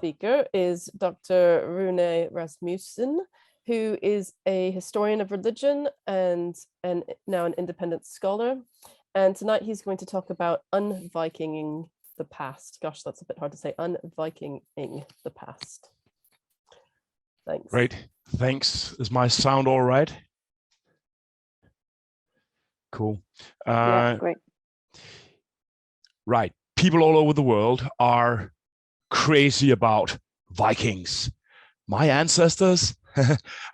speaker is Dr. Rune Rasmussen, who is a historian of religion and now an independent scholar. And tonight he's going to talk about unvikinging the past. Gosh, that's a bit hard to say. Unvikinging the past. Thanks. Great. Thanks. Is my sound all right? Cool. Yeah, great. Right. People all over the world are crazy about Vikings. My ancestors,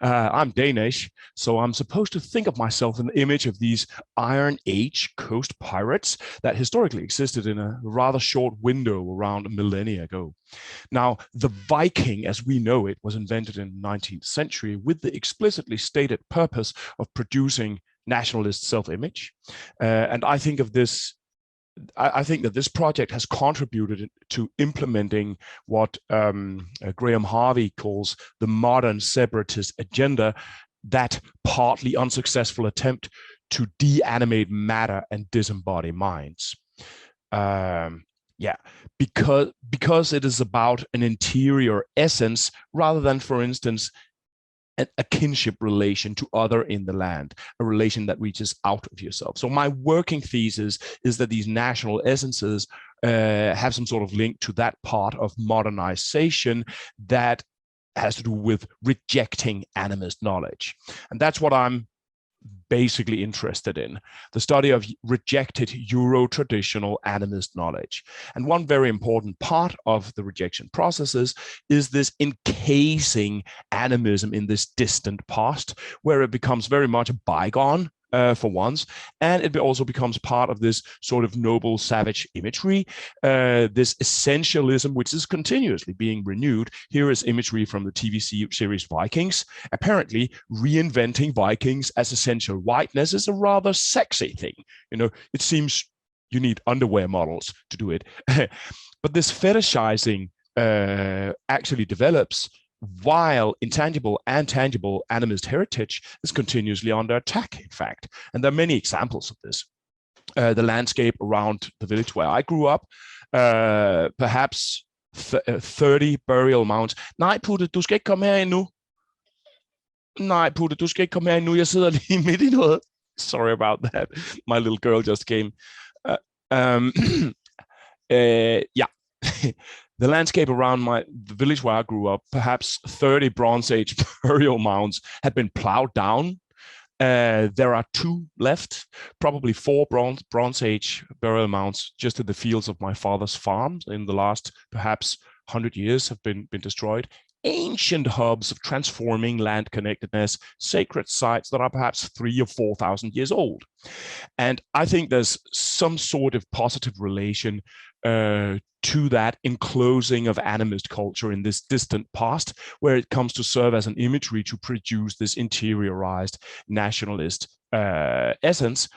I'm Danish, so I'm supposed to think of myself in the image of these Iron Age coast pirates that historically existed in a rather short window around a millennia ago. Now, the Viking, as we know it, was invented in the 19th century with the explicitly stated purpose of producing nationalist self-image. And I think of this I think that this project has contributed to implementing what Graham Harvey calls the modern separatist agenda, that partly unsuccessful attempt to deanimate matter and disembody minds. Because it is about an interior essence rather than, for instance, a kinship relation to other in the land, a relation that reaches out of yourself. So my working thesis is that these national essences have some sort of link to that part of modernization that has to do with rejecting animist knowledge. And that's what I'm basically interested in, the study of rejected Euro-traditional animist knowledge. And one very important part of the rejection processes is this encasing animism in this distant past, where it becomes very much a bygone for once, and it also becomes part of this sort of noble savage imagery, this essentialism, which is continuously being renewed. Here is imagery from the TV series Vikings. Apparently, reinventing Vikings as essential whiteness is a rather sexy thing. You know, it seems you need underwear models to do it. But this fetishizing actually develops while intangible and tangible animist heritage is continuously under attack, in fact. And there are many examples of this. The landscape around the village where I grew up, perhaps 30 burial mounds. Nej, Putte, du skal ikke komme her endnu. Nej, Putte, du skal ikke komme her endnu. Jeg sidder lige midt i noget. Sorry about that. My little girl just came. Yeah. The landscape around the village where I grew up, perhaps 30 Bronze Age burial mounds had been plowed down. There are 2 left, probably 4 Bronze Age burial mounds just in the fields of my father's farm in the last perhaps 100 years have been destroyed. Ancient hubs of transforming land connectedness, sacred sites that are perhaps 3,000 or 4,000 years old. And I think there's some sort of positive relation to that enclosing of animist culture in this distant past, where it comes to serve as an imagery to produce this interiorized nationalist essence,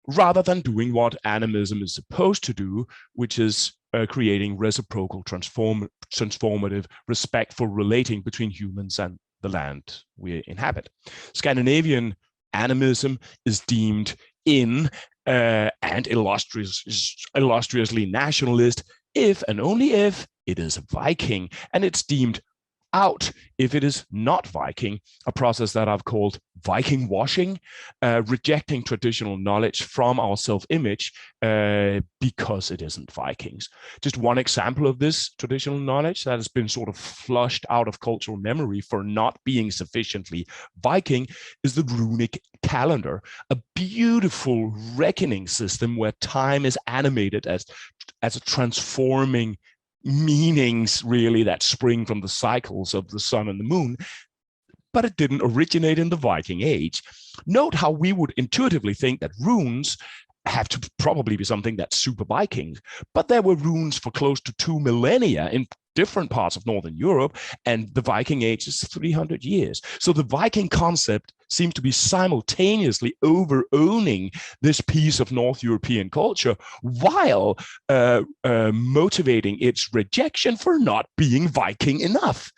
rather than doing what animism is supposed to do, which is creating reciprocal, transformative, respectful relating between humans and the land we inhabit. Scandinavian animism is deemed in and illustriously nationalist if and only if it is a Viking, and it's deemed out if it is not Viking, a process that I've called Viking washing, rejecting traditional knowledge from our self-image because it isn't Vikings. Just one example of this traditional knowledge that has been sort of flushed out of cultural memory for not being sufficiently Viking is the runic calendar, a beautiful reckoning system where time is animated as a transforming meanings really that spring from the cycles of the sun and the moon, but it didn't originate in the Viking Age. Note how we would intuitively think that runes have to probably be something that's super Viking, but there were runes for close to 2 millennia in different parts of Northern Europe, and the Viking Age is 300 years. So the Viking concept seems to be simultaneously over-owning this piece of North European culture while motivating its rejection for not being Viking enough.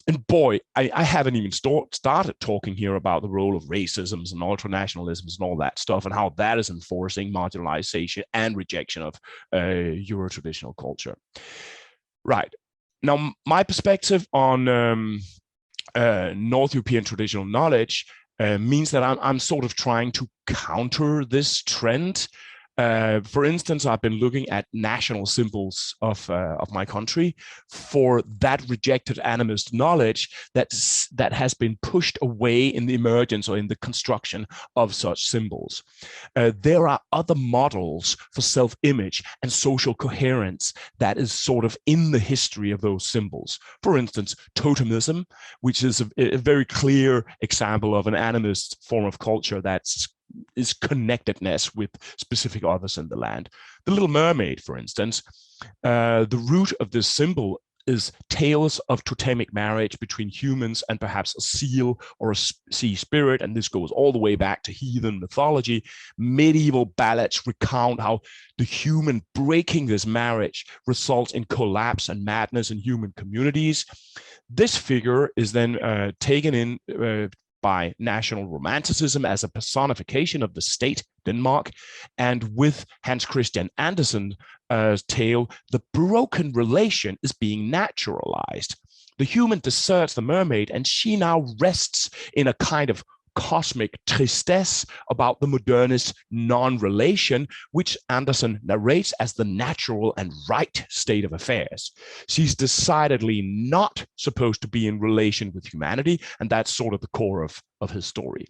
And boy, I haven't even started talking here about the role of racisms and ultranationalisms and all that stuff and how that is enforcing marginalization and rejection of Euro-traditional culture. Right. Now, my perspective on North European traditional knowledge means that I'm sort of trying to counter this trend. For instance, I've been looking at national symbols of my country for that rejected animist knowledge that has been pushed away in the emergence or in the construction of such symbols. There are other models for self-image and social coherence that is sort of in the history of those symbols. For instance, totemism, which is a very clear example of an animist form of culture that's is connectedness with specific others in the land. The Little Mermaid, for instance, the root of this symbol is tales of totemic marriage between humans and perhaps a seal or a sea spirit, and this goes all the way back to heathen mythology. Medieval ballads recount how the human breaking this marriage results in collapse and madness in human communities. This figure is then taken in by national romanticism as a personification of the state, Denmark, and with Hans Christian Andersen's tale, the broken relation is being naturalized. The human deserts the mermaid, and she now rests in a kind of cosmic tristesse about the modernist non-relation, which Andersen narrates as the natural and right state of affairs. She's decidedly not supposed to be in relation with humanity, and that's sort of the core of his story.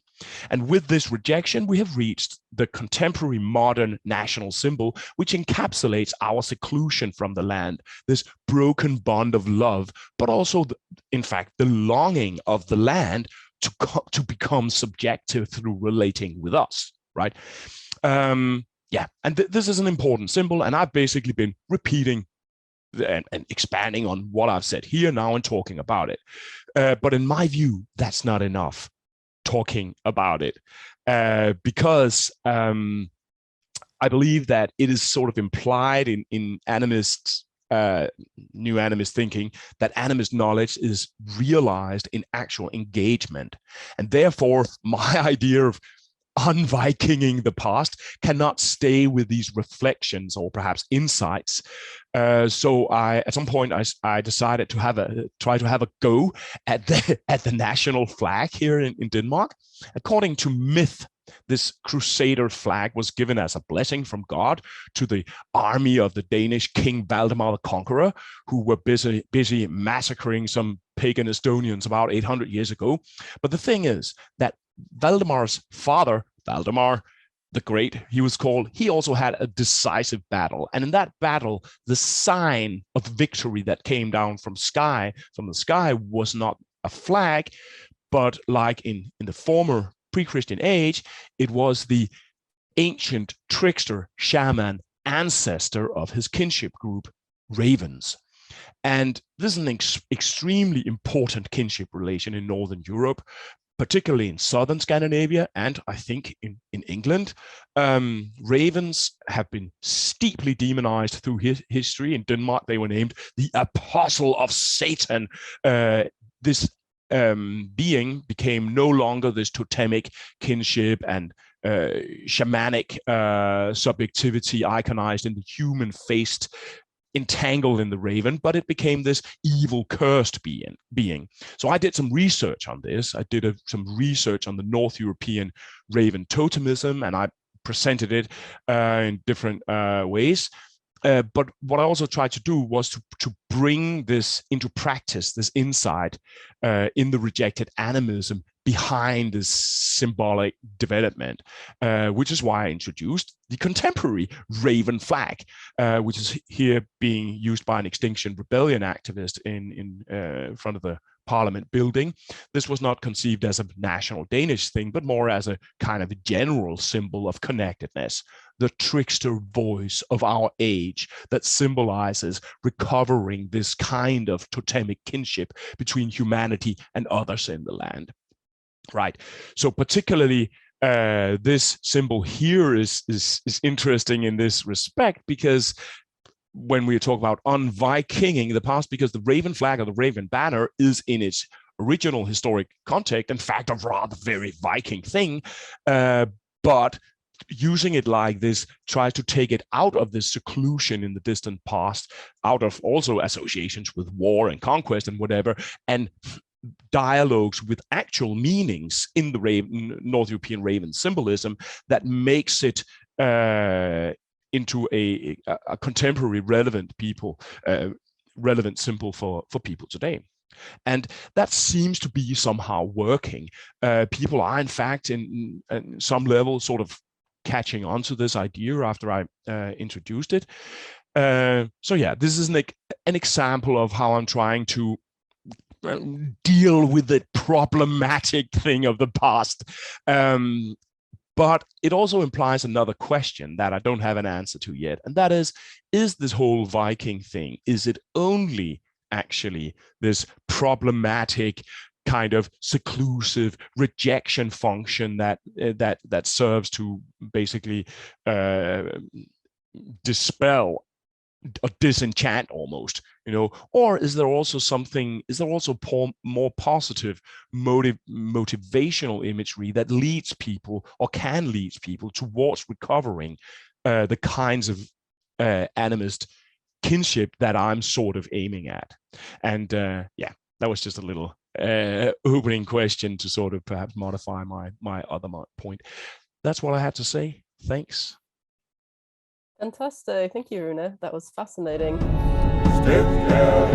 And with this rejection, we have reached the contemporary modern national symbol, which encapsulates our seclusion from the land, this broken bond of love, but also, in fact, the longing of the land to become subjective through relating with us, right? Yeah, and this is an important symbol, and I've basically been repeating and expanding on what I've said here now and talking about it. But in my view, that's not enough talking about it, because I believe that it is sort of implied in animists, new animist thinking, that animist knowledge is realized in actual engagement. And therefore, my idea of unvikinging the past cannot stay with these reflections or perhaps insights. So at some point I decided to try to have a go at the national flag here in Denmark. According to myth, this crusader flag was given as a blessing from God to the army of the Danish king Valdemar the Conqueror, who were busy massacring some pagan Estonians about 800 years ago. But the thing is that Valdemar's father, Valdemar the Great, he also had a decisive battle. And in that battle, the sign of victory that came down from the sky was not a flag, but like in the former pre-Christian age, it was the ancient trickster, shaman, ancestor of his kinship group, ravens. And this is an extremely important kinship relation in Northern Europe, particularly in southern Scandinavia, and I think in England. Ravens have been steeply demonized through history. In Denmark, they were named the apostle of Satan. This being became no longer this totemic kinship and shamanic subjectivity iconized in the human-faced, entangled in the raven, but it became this evil, cursed being. So I did some research on this. I did some research on the North European raven totemism, and I presented it in different ways. But what I also tried to do was to bring this into practice, this insight in the rejected animism behind this symbolic development, which is why I introduced the contemporary raven flag, which is here being used by an Extinction Rebellion activist in front of the Parliament building. This was not conceived as a national Danish thing, but more as a kind of a general symbol of connectedness, the trickster voice of our age that symbolizes recovering this kind of totemic kinship between humanity and others in the land. Right. So particularly this symbol here is interesting in this respect, because when we talk about unvikinging the past, because the raven flag or the raven banner is in its original historic context, in fact, a rather very Viking thing, but using it like this tries to take it out of this seclusion in the distant past, out of also associations with war and conquest and whatever, and dialogues with actual meanings in the North European Raven symbolism that makes it into a contemporary relevant symbol for people today. And that seems to be somehow working. People are, in fact, in some level, sort of catching on to this idea after I introduced it. So yeah, this is an example of how I'm trying to deal with the problematic thing of the past. But it also implies another question that I don't have an answer to yet. And that is this whole Viking thing, is it only actually this problematic kind of seclusive rejection function that serves to basically dispel or disenchant almost, or is there also more positive motivational imagery that leads people or can lead people towards recovering the kinds of animist kinship that I'm sort of aiming at? And yeah, that was just a little opening question to sort of perhaps modify my other point. That's what I had to say. Thanks. Fantastic. Thank you, Rune. That was fascinating. Step down,